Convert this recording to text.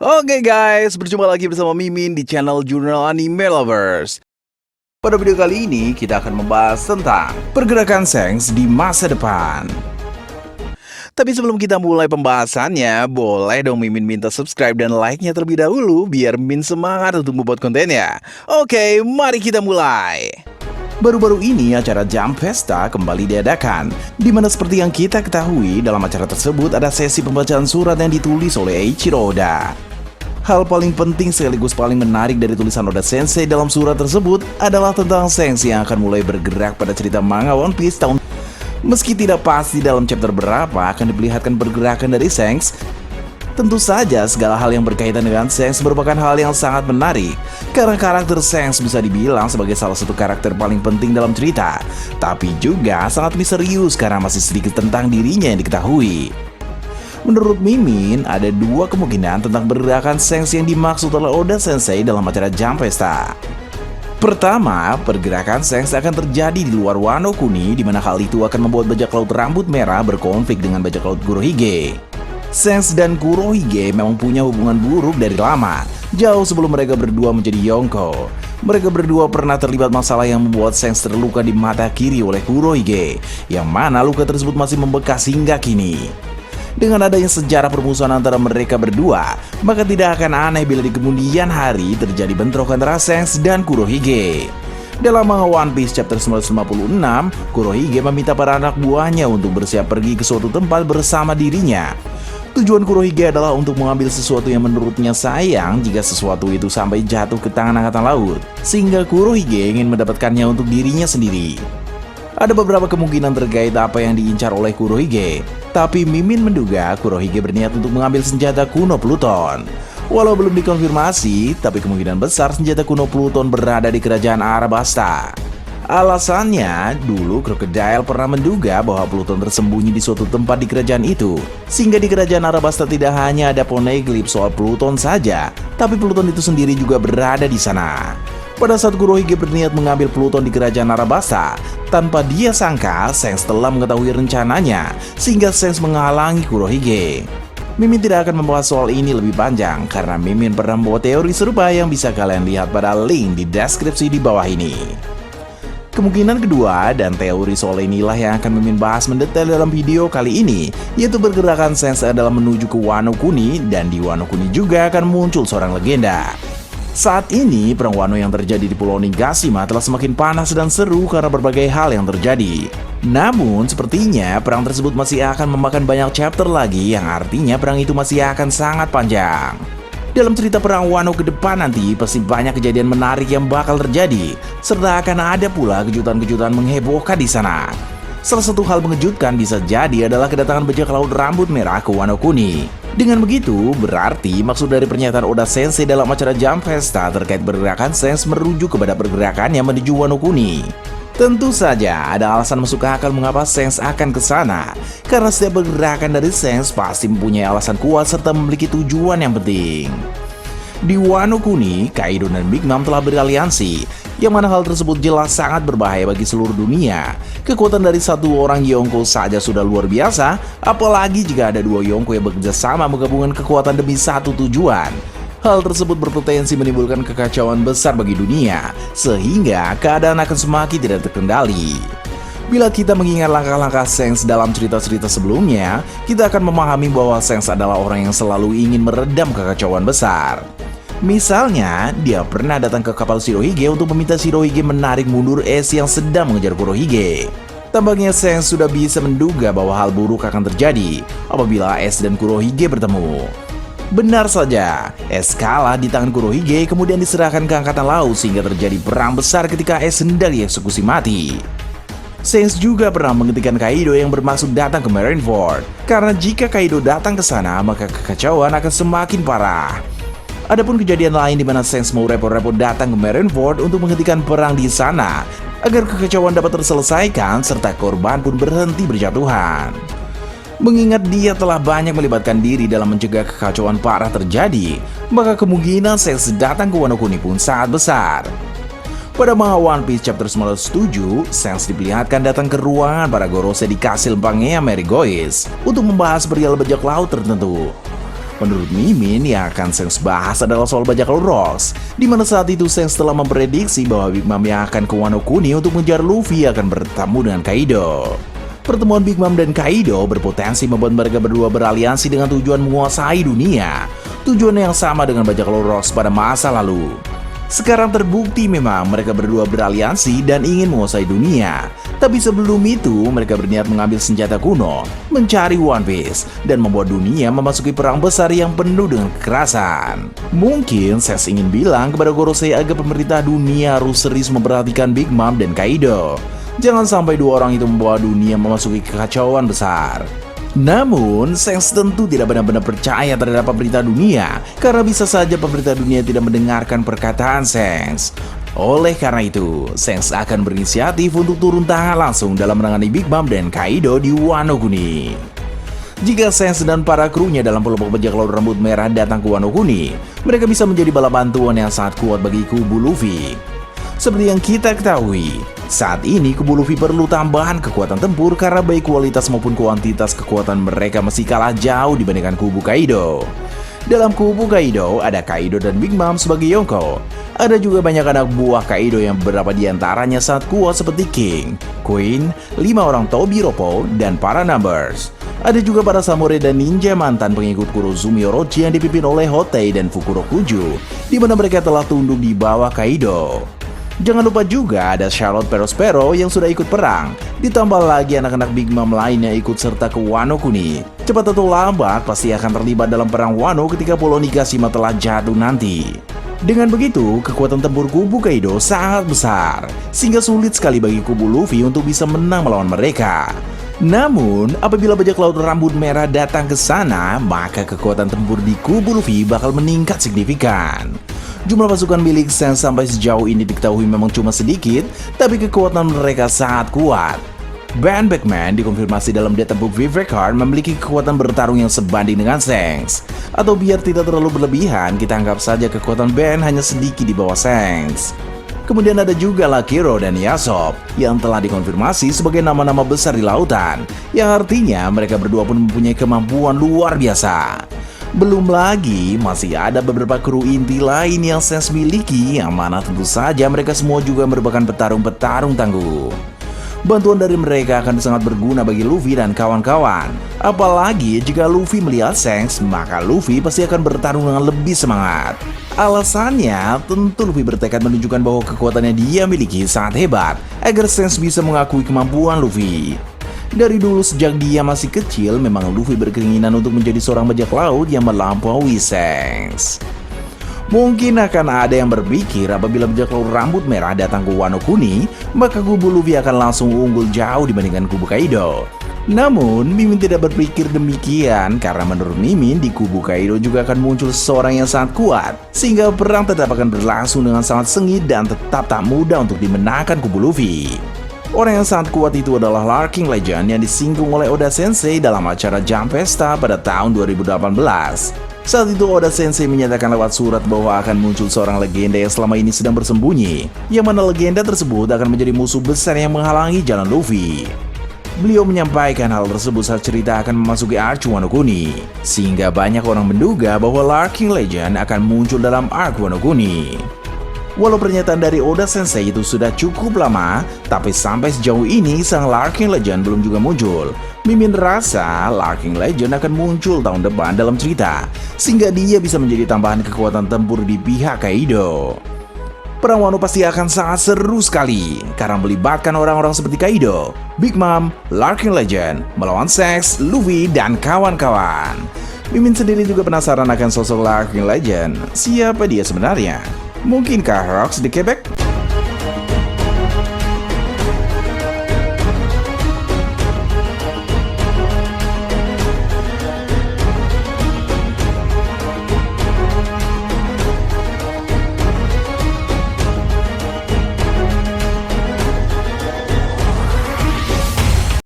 Oke guys, berjumpa lagi bersama Mimin di channel Jurnal Anime Lovers. Pada video kali ini kita akan membahas tentang pergerakan Shanks di masa depan. Tapi sebelum kita mulai pembahasannya, boleh dong Mimin minta subscribe dan like-nya terlebih dahulu biar Mimin semangat untuk membuat kontennya. Oke, mari kita mulai. Baru-baru ini acara Jump Festa kembali diadakan, di mana seperti yang kita ketahui dalam acara tersebut ada sesi pembacaan surat yang ditulis oleh Eiichiro Oda. Hal paling penting sekaligus paling menarik dari tulisan Oda Sensei dalam surat tersebut adalah tentang Shanks yang akan mulai bergerak pada cerita manga One Piece tahun. Meski tidak pasti dalam chapter berapa akan diperlihatkan pergerakan dari Shanks, tentu saja segala hal yang berkaitan dengan Shanks merupakan hal yang sangat menarik. Karena karakter Shanks bisa dibilang sebagai salah satu karakter paling penting dalam cerita, tapi juga sangat misterius karena masih sedikit tentang dirinya yang diketahui. Menurut Mimin, ada dua kemungkinan tentang pergerakan Shanks yang dimaksud oleh Oda Sensei dalam acara Jump Festa. Pertama, pergerakan Shanks akan terjadi di luar Wano Kuni, di mana hal itu akan membuat bajak laut rambut merah berkonflik dengan bajak laut Kurohige. Shanks dan Kurohige memang punya hubungan buruk dari lama, jauh sebelum mereka berdua menjadi Yonko. Mereka berdua pernah terlibat masalah yang membuat Shanks terluka di mata kiri oleh Kurohige, yang mana luka tersebut masih membekas hingga kini. Dengan adanya sejarah permusuhan antara mereka berdua, maka tidak akan aneh bila di kemudian hari terjadi bentrok antara Shanks dan Kurohige. Dalam manga One Piece chapter 956, Kurohige meminta para anak buahnya untuk bersiap pergi ke suatu tempat bersama dirinya. Tujuan Kurohige adalah untuk mengambil sesuatu yang menurutnya sayang jika sesuatu itu sampai jatuh ke tangan angkatan laut, sehingga Kurohige ingin mendapatkannya untuk dirinya sendiri. Ada beberapa kemungkinan terkait apa yang diincar oleh Kurohige, tapi Mimin menduga Kurohige berniat untuk mengambil senjata kuno Pluton. Walau belum dikonfirmasi, tapi kemungkinan besar senjata kuno Pluton berada di kerajaan Arabasta. Alasannya, dulu Crocodile pernah menduga bahwa Pluton tersembunyi di suatu tempat di kerajaan itu, sehingga di kerajaan Arabasta tidak hanya ada poneglyph soal Pluton saja, tapi Pluton itu sendiri juga berada di sana. Pada saat Kurohige berniat mengambil Pluton di kerajaan Arabasta, tanpa dia sangka Shanks telah mengetahui rencananya, sehingga Shanks menghalangi Kurohige. Mimin tidak akan membahas soal ini lebih panjang, karena Mimin pernah membuat teori serupa yang bisa kalian lihat pada link di deskripsi di bawah ini. Kemungkinan kedua dan teori soal inilah yang akan Mimin bahas mendetail dalam video kali ini, yaitu pergerakan Shanks adalah menuju ke Wano Kuni, dan di Wano Kuni juga akan muncul seorang legenda. Saat ini, perang Wano yang terjadi di Pulau Nigashima telah semakin panas dan seru karena berbagai hal yang terjadi. Namun, sepertinya perang tersebut masih akan memakan banyak chapter lagi, yang artinya perang itu masih akan sangat panjang. Dalam cerita perang Wano ke depan nanti, pasti banyak kejadian menarik yang bakal terjadi, serta akan ada pula kejutan-kejutan menghebohkan di sana. Salah satu hal mengejutkan bisa jadi adalah kedatangan bajak laut rambut merah ke Wano Kuni. Dengan begitu, berarti maksud dari pernyataan Oda Sensei dalam acara Jump Festa terkait pergerakan Shanks merujuk kepada pergerakan yang menuju Wano Kuni. Tentu saja ada alasan masuk akal mengapa Shanks akan ke sana, karena setiap pergerakan dari Shanks pasti mempunyai alasan kuat serta memiliki tujuan yang penting. Di Wano Kuni, Kaido dan Big Mom telah beraliansi, yang mana hal tersebut jelas sangat berbahaya bagi seluruh dunia. Kekuatan dari satu orang Yonko saja sudah luar biasa, apalagi jika ada dua Yonko yang bekerja sama menggabungkan kekuatan demi satu tujuan. Hal tersebut berpotensi menimbulkan kekacauan besar bagi dunia, sehingga keadaan akan semakin tidak terkendali. Bila kita mengingat langkah-langkah Shanks dalam cerita-cerita sebelumnya, kita akan memahami bahwa Shanks adalah orang yang selalu ingin meredam kekacauan besar. Misalnya, dia pernah datang ke kapal Shirohige untuk meminta Shirohige menarik mundur Ace yang sedang mengejar Kurohige. Tampaknya Shanks sudah bisa menduga bahwa hal buruk akan terjadi apabila Ace dan Kurohige bertemu. Benar saja, Ace kalah di tangan Kurohige kemudian diserahkan ke angkatan laut sehingga terjadi perang besar ketika Ace hendak dieksekusi mati. Shanks juga pernah menghentikan Kaido yang bermaksud datang ke Marineford, karena jika Kaido datang ke sana maka kekacauan akan semakin parah. Adapun kejadian lain di mana Shanks mau repot-repot datang ke Marineford untuk menghentikan perang di sana agar kekacauan dapat terselesaikan serta korban pun berhenti berjatuhan. Mengingat dia telah banyak melibatkan diri dalam mencegah kekacauan parah terjadi, maka kemungkinan Shanks datang ke Wano Kuni pun sangat besar. Pada manga One Piece chapter 907, Shanks diperlihatkan datang ke ruangan para Gorosei di kastil Pangea Marigold untuk membahas perihal bajak laut tertentu. Menurut Mimin, yang akan Shanks bahas adalah soal bajak laut Rocks, di mana saat itu Shanks telah memprediksi bahwa Big Mom yang akan ke Wano Kuni untuk mengejar Luffy akan bertemu dengan Kaido. Pertemuan Big Mom dan Kaido berpotensi membuat mereka berdua beraliansi dengan tujuan menguasai dunia, tujuan yang sama dengan bajak laut Rocks pada masa lalu. Sekarang terbukti memang mereka berdua beraliansi dan ingin menguasai dunia. Tapi sebelum itu, mereka berniat mengambil senjata kuno, mencari One Piece, dan membuat dunia memasuki perang besar yang penuh dengan kekerasan. Mungkin Shanks ingin bilang kepada Gorosei agar pemerintah dunia harus serius memperhatikan Big Mom dan Kaido. Jangan sampai dua orang itu membawa dunia memasuki kekacauan besar. Namun, Shanks tentu tidak benar-benar percaya terhadap pemerintah dunia, karena bisa saja pemerintah dunia tidak mendengarkan perkataan Shanks. Oleh karena itu, Shanks akan berinisiatif untuk turun tangan langsung dalam menangani Big Mom dan Kaido di Wano Kuni. Jika Shanks dan para krunya dalam kelompok bajak laut rambut merah datang ke Wano Kuni, mereka bisa menjadi bala bantuan yang sangat kuat bagi kubu Luffy. Seperti yang kita ketahui, saat ini kubu Luffy perlu tambahan kekuatan tempur karena baik kualitas maupun kuantitas kekuatan mereka masih kalah jauh dibandingkan kubu Kaido. Dalam kubu Kaido, ada Kaido dan Big Mom sebagai Yonko. Ada juga banyak anak buah Kaido yang beberapa diantaranya sangat kuat seperti King, Queen, 5 orang Tobiropo, dan para Numbers. Ada juga para samurai dan ninja mantan pengikut Kurozumi Orochi yang dipimpin oleh Hotei dan Fukurokuju, di mana mereka telah tunduk di bawah Kaido. Jangan lupa juga ada Charlotte Perospero yang sudah ikut perang, ditambah lagi anak-anak Big Mom lainnya ikut serta ke Wano Kuni. Cepat atau lambat pasti akan terlibat dalam perang Wano ketika Pulau Nigashima telah jatuh nanti. Dengan begitu, kekuatan tempur kubu Kaido sangat besar, sehingga sulit sekali bagi kubu Luffy untuk bisa menang melawan mereka. Namun, apabila bajak laut rambut merah datang ke sana, maka kekuatan tempur di kubu Luffy bakal meningkat signifikan. Jumlah pasukan milik Shanks sampai sejauh ini diketahui memang cuma sedikit, tapi kekuatan mereka sangat kuat. Ben Beckman dikonfirmasi dalam databook Vivekard memiliki kekuatan bertarung yang sebanding dengan Shanks. Atau biar tidak terlalu berlebihan, kita anggap saja kekuatan Ben hanya sedikit di bawah Shanks. Kemudian ada juga Lakiro dan Yasop yang telah dikonfirmasi sebagai nama-nama besar di lautan, yang artinya mereka berdua pun mempunyai kemampuan luar biasa. Belum lagi, masih ada beberapa kru inti lain yang Shanks miliki, yang mana tentu saja mereka semua juga merupakan petarung-petarung tangguh. Bantuan dari mereka akan sangat berguna bagi Luffy dan kawan-kawan. Apalagi jika Luffy melihat Shanks, maka Luffy pasti akan bertarung dengan lebih semangat. Alasannya, tentu Luffy bertekad menunjukkan bahwa kekuatannya dia miliki sangat hebat, agar Shanks bisa mengakui kemampuan Luffy. Dari dulu sejak dia masih kecil, memang Luffy berkeinginan untuk menjadi seorang bajak laut yang melampaui Shanks. Mungkin akan ada yang berpikir apabila bajak laut rambut merah datang ke Wano Kuni, maka kubu Luffy akan langsung unggul jauh dibandingkan kubu Kaido. Namun, Mimin tidak berpikir demikian karena menurut Mimin di kubu Kaido juga akan muncul seseorang yang sangat kuat, sehingga perang tetap akan berlangsung dengan sangat sengit dan tetap tak mudah untuk dimenangkan kubu Luffy. Orang yang sangat kuat itu adalah Larking Legend yang disinggung oleh Oda Sensei dalam acara Jump Festa pada tahun 2018. Saat itu Oda Sensei menyatakan lewat surat bahwa akan muncul seorang legenda yang selama ini sedang bersembunyi, yang mana legenda tersebut akan menjadi musuh besar yang menghalangi jalan Luffy. Beliau menyampaikan hal tersebut saat cerita akan memasuki Arc Wano Kuni, sehingga banyak orang menduga bahwa Larking Legend akan muncul dalam Arc Wano Kuni. Walau pernyataan dari Oda Sensei itu sudah cukup lama, tapi sampai sejauh ini sang Larking Legend belum juga muncul. Mimin rasa Larking Legend akan muncul tahun depan dalam cerita, sehingga dia bisa menjadi tambahan kekuatan tempur di pihak Kaido. Perang Wano pasti akan sangat seru sekali, karena melibatkan orang-orang seperti Kaido, Big Mom, Larking Legend, melawan Shanks, Luffy, dan kawan-kawan. Mimin sendiri juga penasaran akan sosok Larking Legend. Siapa dia sebenarnya? Mungkinkah Rocks di Quebec?